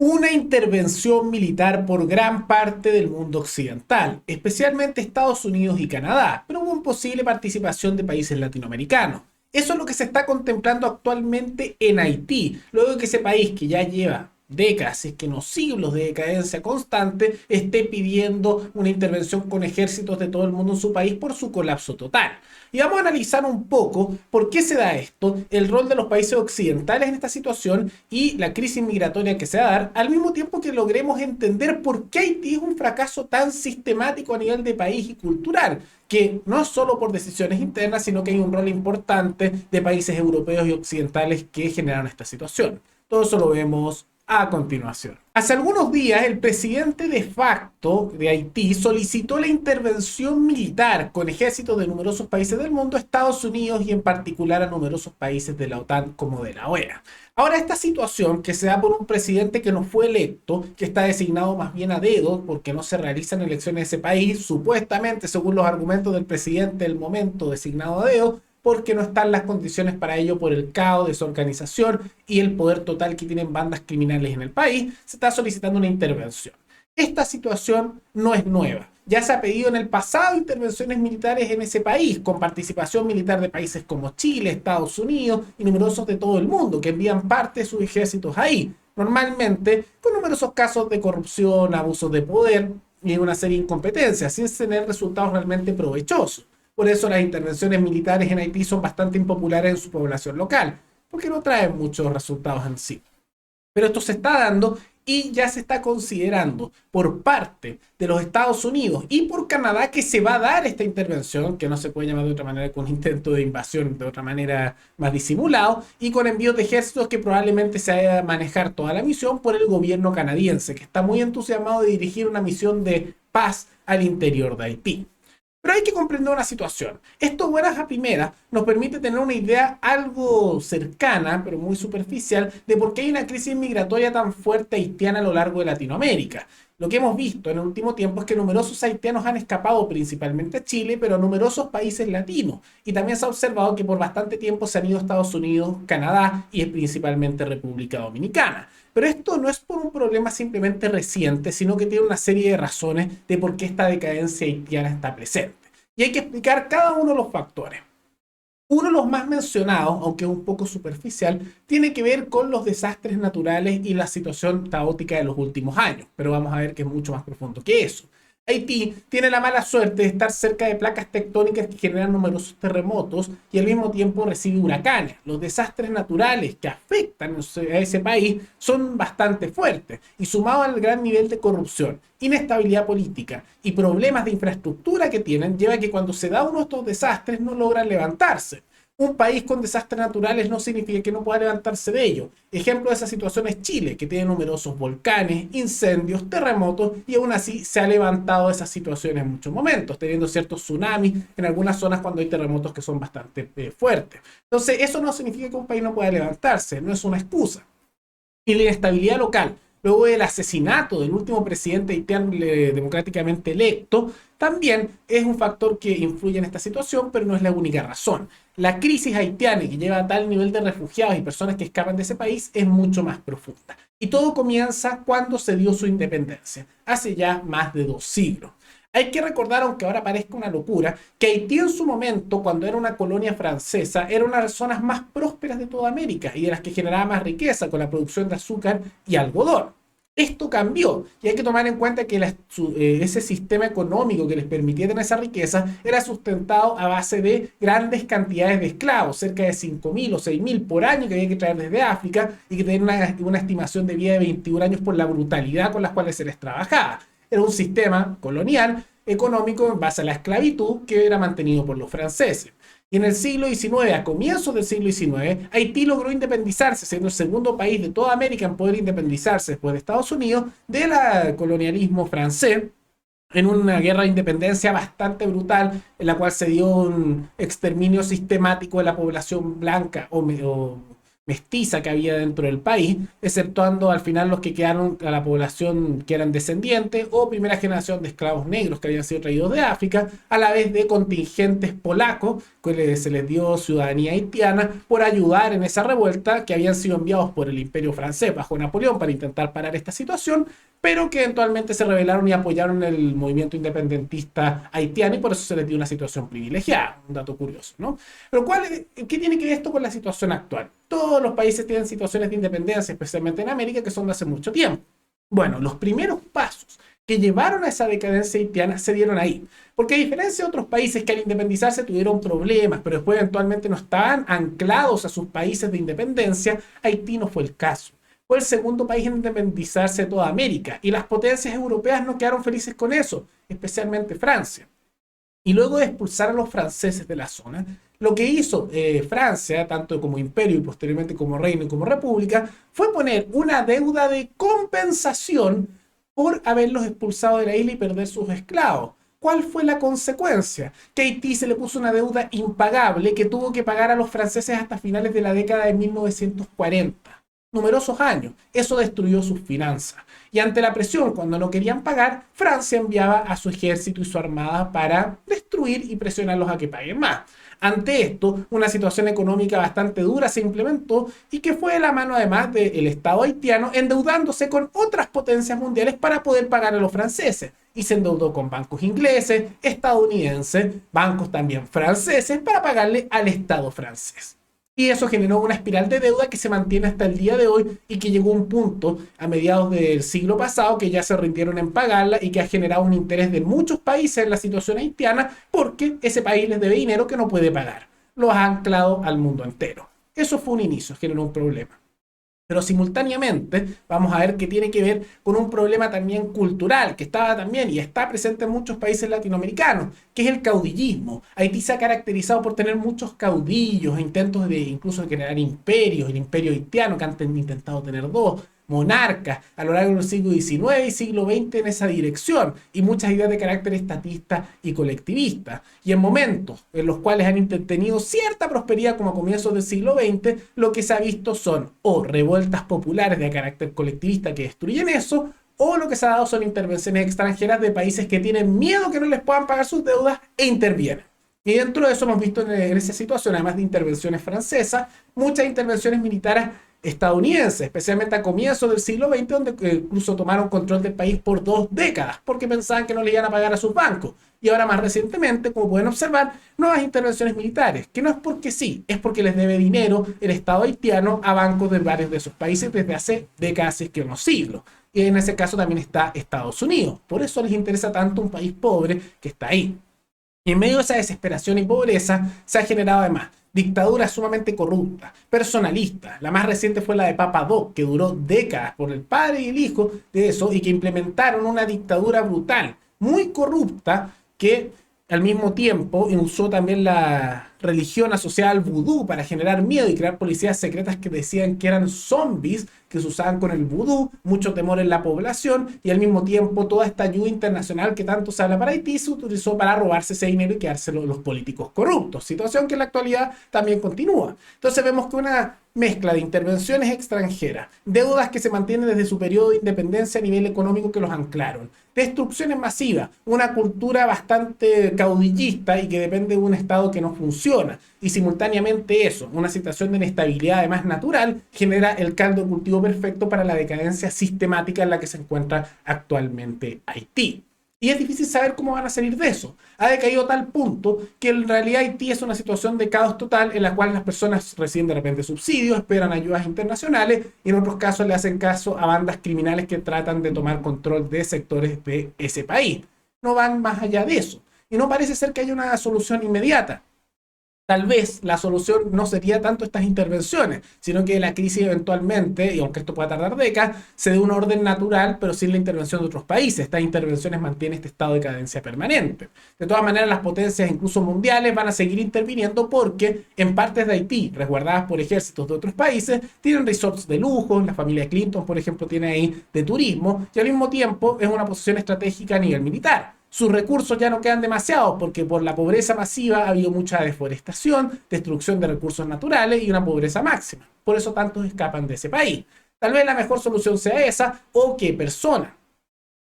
Una intervención militar por gran parte del mundo occidental, especialmente Estados Unidos y Canadá, pero hubo una posible participación de países latinoamericanos. Eso es lo que se está contemplando actualmente en Haití, luego de que ese país que ya lleva décadas, si es que no siglos de decadencia constante, esté pidiendo una intervención con ejércitos de todo el mundo en su país por su colapso total. Y vamos a analizar un poco por qué se da esto, el rol de los países occidentales en esta situación y la crisis migratoria que se va a dar, al mismo tiempo que logremos entender por qué Haití es un fracaso tan sistemático a nivel de país y cultural, que no es solo por decisiones internas, sino que hay un rol importante de países europeos y occidentales que generaron esta situación. Todo eso lo vemos a continuación. Hace algunos días, el presidente de facto de Haití solicitó la intervención militar con ejércitos de numerosos países del mundo, Estados Unidos y en particular a numerosos países de la OTAN como de la OEA. Ahora, esta situación que se da por un presidente que no fue electo, que está designado más bien a dedo porque no se realizan elecciones en ese país, supuestamente, según los argumentos del presidente del momento designado a dedo, porque no están las condiciones para ello por el caos, desorganización y el poder total que tienen bandas criminales en el país, se está solicitando una intervención. Esta situación no es nueva. Ya se ha pedido en el pasado intervenciones militares en ese país, con participación militar de países como Chile, Estados Unidos y numerosos de todo el mundo, que envían parte de sus ejércitos ahí, normalmente con numerosos casos de corrupción, abusos de poder y una serie de incompetencias, sin tener resultados realmente provechosos. Por eso las intervenciones militares en Haití son bastante impopulares en su población local, porque no traen muchos resultados en sí. Pero esto se está dando y ya se está considerando por parte de los Estados Unidos y por Canadá que se va a dar esta intervención, que no se puede llamar de otra manera que un intento de invasión, de otra manera más disimulado, y con envíos de ejércitos que probablemente se vaya a manejar toda la misión por el gobierno canadiense, que está muy entusiasmado de dirigir una misión de paz al interior de Haití. Pero hay que comprender una situación. Esto, buenas a primeras, nos permite tener una idea algo cercana, pero muy superficial, de por qué hay una crisis migratoria tan fuerte haitiana a lo largo de Latinoamérica. Lo que hemos visto en el último tiempo es que numerosos haitianos han escapado principalmente a Chile, pero a numerosos países latinos. Y también se ha observado que por bastante tiempo se han ido a Estados Unidos, Canadá y principalmente República Dominicana. Pero esto no es por un problema simplemente reciente, sino que tiene una serie de razones de por qué esta decadencia haitiana está presente. Y hay que explicar cada uno de los factores. Uno de los más mencionados, aunque es un poco superficial, tiene que ver con los desastres naturales y la situación caótica de los últimos años, pero vamos a ver que es mucho más profundo que eso. Haití tiene la mala suerte de estar cerca de placas tectónicas que generan numerosos terremotos y al mismo tiempo recibe huracanes. Los desastres naturales que afectan a ese país son bastante fuertes y sumado al gran nivel de corrupción, inestabilidad política y problemas de infraestructura que tienen, lleva a que cuando se da uno de estos desastres no logran levantarse. Un país con desastres naturales no significa que no pueda levantarse de ello. Ejemplo de esa situación es Chile, que tiene numerosos volcanes, incendios, terremotos y aún así se ha levantado de esas situaciones en muchos momentos, teniendo ciertos tsunamis en algunas zonas cuando hay terremotos que son bastante fuertes. Entonces, eso no significa que un país no pueda levantarse, no es una excusa. Y la inestabilidad local, luego del asesinato del último presidente haitiano democráticamente electo, también es un factor que influye en esta situación, pero no es la única razón. La crisis haitiana, que lleva a tal nivel de refugiados y personas que escapan de ese país, es mucho más profunda. Y todo comienza cuando se dio su independencia, hace ya más de 2 siglos. Hay que recordar, aunque ahora parezca una locura, que Haití en su momento, cuando era una colonia francesa, era una de las zonas más prósperas de toda América y de las que generaba más riqueza con la producción de azúcar y algodón. Esto cambió y hay que tomar en cuenta que ese sistema económico que les permitía tener esa riqueza era sustentado a base de grandes cantidades de esclavos, cerca de 5.000 o 6.000 por año que había que traer desde África y que tenían una estimación de vida de 21 años por la brutalidad con las cuales se les trabajaba. Era un sistema colonial económico en base a la esclavitud que era mantenido por los franceses. Y en el siglo XIX, a comienzos del siglo XIX, Haití logró independizarse, siendo el segundo país de toda América en poder independizarse después de Estados Unidos del colonialismo francés, en una guerra de independencia bastante brutal, en la cual se dio un exterminio sistemático de la población blanca o mestiza que había dentro del país, exceptuando al final los que quedaron a la población que eran descendientes o primera generación de esclavos negros que habían sido traídos de África, a la vez de contingentes polacos que se les dio ciudadanía haitiana por ayudar en esa revuelta, que habían sido enviados por el Imperio francés bajo Napoleón para intentar parar esta situación, pero que eventualmente se rebelaron y apoyaron el movimiento independentista haitiano, y por eso se les dio una situación privilegiada, un dato curioso, ¿no? Pero ¿qué tiene que ver esto con la situación actual? Todos los países tienen situaciones de independencia, especialmente en América, que son de hace mucho tiempo. Bueno, los primeros pasos que llevaron a esa decadencia haitiana se dieron ahí. Porque a diferencia de otros países que al independizarse tuvieron problemas, pero después eventualmente no estaban anclados a sus países de independencia, Haití no fue el caso. Fue el segundo país en independizarse de toda América, y las potencias europeas no quedaron felices con eso, especialmente Francia. Y luego de expulsar a los franceses de la zona, lo que hizo Francia, tanto como imperio y posteriormente como reino y como república, fue poner una deuda de compensación por haberlos expulsado de la isla y perder sus esclavos. ¿Cuál fue la consecuencia? Que a Haití se le puso una deuda impagable que tuvo que pagar a los franceses hasta finales de la década de 1940. Numerosos años. Eso destruyó sus finanzas. Y ante la presión, cuando no querían pagar, Francia enviaba a su ejército y su armada para destruir y presionarlos a que paguen más. Ante esto, una situación económica bastante dura se implementó, y que fue de la mano además del Estado haitiano endeudándose con otras potencias mundiales para poder pagar a los franceses. Y se endeudó con bancos ingleses, estadounidenses, bancos también franceses para pagarle al Estado francés. Y eso generó una espiral de deuda que se mantiene hasta el día de hoy, y que llegó a un punto a mediados del siglo pasado que ya se rindieron en pagarla, y que ha generado un interés de muchos países en la situación haitiana porque ese país les debe dinero que no puede pagar. Lo ha anclado al mundo entero. Eso fue un inicio, generó un problema. Pero simultáneamente vamos a ver que tiene que ver con un problema también cultural, que estaba también y está presente en muchos países latinoamericanos, que es el caudillismo. Haití se ha caracterizado por tener muchos caudillos, intentos de incluso de crear imperios, el imperio haitiano, que han intentado tener dos, monarcas a lo largo del siglo XIX y siglo XX en esa dirección, y muchas ideas de carácter estatista y colectivista. Y en momentos en los cuales han tenido cierta prosperidad, como a comienzos del siglo XX, lo que se ha visto son o revueltas populares de carácter colectivista que destruyen eso, o lo que se ha dado son intervenciones extranjeras de países que tienen miedo que no les puedan pagar sus deudas e intervienen. Y dentro de eso hemos visto en esa situación, además de intervenciones francesas, muchas intervenciones militares estadounidenses, especialmente a comienzos del siglo XX, donde incluso tomaron control del país por 2 décadas, porque pensaban que no le iban a pagar a sus bancos. Y ahora más recientemente, como pueden observar, nuevas intervenciones militares, que no es porque sí, es porque les debe dinero el Estado haitiano a bancos de varios de esos países desde hace décadas, si es que unos siglos. Y en ese caso también está Estados Unidos. Por eso les interesa tanto un país pobre que está ahí. Y en medio de esa desesperación y pobreza se ha generado además dictaduras sumamente corruptas, personalistas. La más reciente fue la de Papa Doc, que duró décadas por el padre y el hijo de eso, y que implementaron una dictadura brutal, muy corrupta, que al mismo tiempo usó también la religión asociada al vudú para generar miedo y crear policías secretas que decían que eran zombies que se usaban con el vudú, mucho temor en la población, y al mismo tiempo toda esta ayuda internacional que tanto se habla para Haití se utilizó para robarse ese dinero y quedárselo los políticos corruptos, situación que en la actualidad también continúa. Entonces vemos que una mezcla de intervenciones extranjeras, deudas que se mantienen desde su periodo de independencia a nivel económico que los anclaron, destrucciones masivas, una cultura bastante caudillista y que depende de un Estado que no funciona, y simultáneamente eso, una situación de inestabilidad además natural, genera el caldo de cultivo perfecto para la decadencia sistemática en la que se encuentra actualmente Haití. Y es difícil saber cómo van a salir de eso. Ha decaído a tal punto que en realidad Haití es una situación de caos total, en la cual las personas reciben de repente subsidios, esperan ayudas internacionales, y en otros casos le hacen caso a bandas criminales que tratan de tomar control de sectores de ese país. No van más allá de eso. Y no parece ser que haya una solución inmediata. Tal vez la solución no sería tanto estas intervenciones, sino que la crisis eventualmente, y aunque esto pueda tardar décadas, se dé un orden natural, pero sin la intervención de otros países. Estas intervenciones mantienen este estado de cadencia permanente. De todas maneras, las potencias, incluso mundiales, van a seguir interviniendo porque en partes de Haití, resguardadas por ejércitos de otros países, tienen resorts de lujo. La familia Clinton, por ejemplo, tiene ahí de turismo, y al mismo tiempo es una posición estratégica a nivel militar. Sus recursos ya no quedan demasiados porque por la pobreza masiva ha habido mucha deforestación, destrucción de recursos naturales y una pobreza máxima. Por eso tantos escapan de ese país. Tal vez la mejor solución sea esa o que personas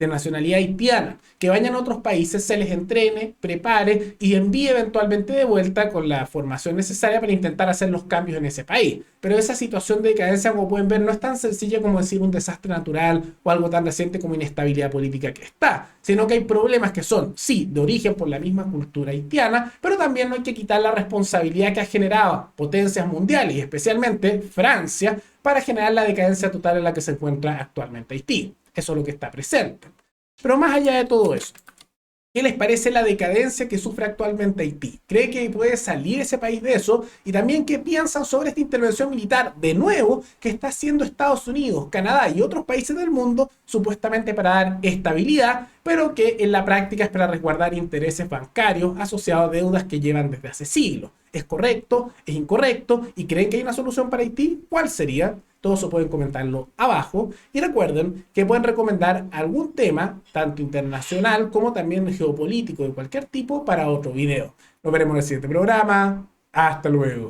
de nacionalidad haitiana que vayan a otros países se les entrene, prepare y envíe eventualmente de vuelta con la formación necesaria para intentar hacer los cambios en ese país. Pero esa situación de decadencia, como pueden ver, no es tan sencilla como decir un desastre natural o algo tan reciente como inestabilidad política que está, sino que hay problemas que son, sí, de origen por la misma cultura haitiana, pero también no hay que quitar la responsabilidad que ha generado potencias mundiales y especialmente Francia para generar la decadencia total en la que se encuentra actualmente Haití. Eso es lo que está presente. Pero más allá de todo eso, ¿qué les parece la decadencia que sufre actualmente Haití? ¿Cree que puede salir ese país de eso? Y también, ¿qué piensan sobre esta intervención militar, de nuevo, que está haciendo Estados Unidos, Canadá y otros países del mundo, supuestamente para dar estabilidad, pero que en la práctica es para resguardar intereses bancarios asociados a deudas que llevan desde hace siglos? ¿Es correcto? ¿Es incorrecto? ¿Y creen que hay una solución para Haití? ¿Cuál sería? Todo eso pueden comentarlo abajo. Y recuerden que pueden recomendar algún tema, tanto internacional como también geopolítico de cualquier tipo, para otro video. Nos veremos en el siguiente programa. Hasta luego.